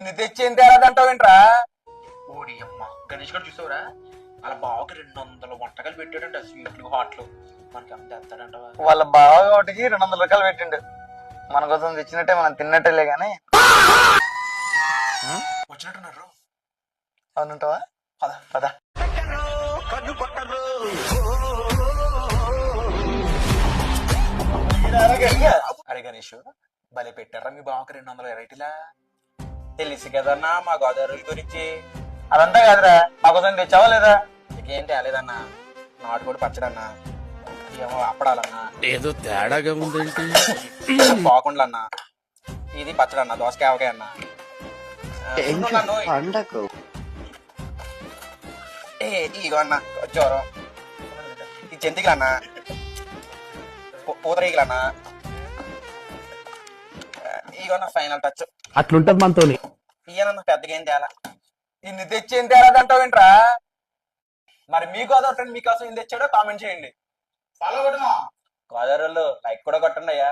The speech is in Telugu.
ఇన్ని తెచ్చి ఏం తేరాదంటావేంట్రా? ఓడి అమ్మ గణేష్ గారు చూసావురా, వాళ్ళ బావకి 200 వంటకాలు పెట్టాడంట, స్వీట్లు హాట్లు. మనకి అంత తెస్తాడంట. వాళ్ళ బావ ఒకటికి 200 రకాలు పెట్టిండు. మన కోసం తెచ్చినట్టే మనం తిన్నట్టేలే గాని వచ్చినట్టున్నారు. అవునుంటావా? పద పద. అరే గణేష్, భలే పెట్టారా మీ బావకి 200 వెరైటీలా? తెలుసు కదన్నా మా గోదావరి గురించి. అదంతా కాదురా, మా కోసం తెచ్చావా లేదా? ఇంకేం తేలేదన్నా. నాటుకోడి పచ్చడన్నా, ఏమో అప్పడాలన్నా, ఏదో తేడాగా ఉందేంటి? పాకుండ్లన్నా, ఇది పచ్చడన్నా, దోసకాయ ఆవకాయ అన్నా. ఇగో అన్న జ్వరం, ఈ జంతికలన్నా, పూతరీగలన్నా, ఇగో నా ఫైనల్ టచ్. అట్లుంటది మనతోని. ఇయ్యనన్న పెద్దగా ఏం తేలా. ఇన్ని తెచ్చి ఏం తేరాదంటావేంట్రా? మరి మీ గోదావరి ఫ్రెండ్ మీకోసం ఏం తెచ్చాడో కామెంట్ చేయండి. ఫాలో కొట్టమా గోదావరి వాళ్ళు, లైక్ కూడా కొట్టండి అయ్యా.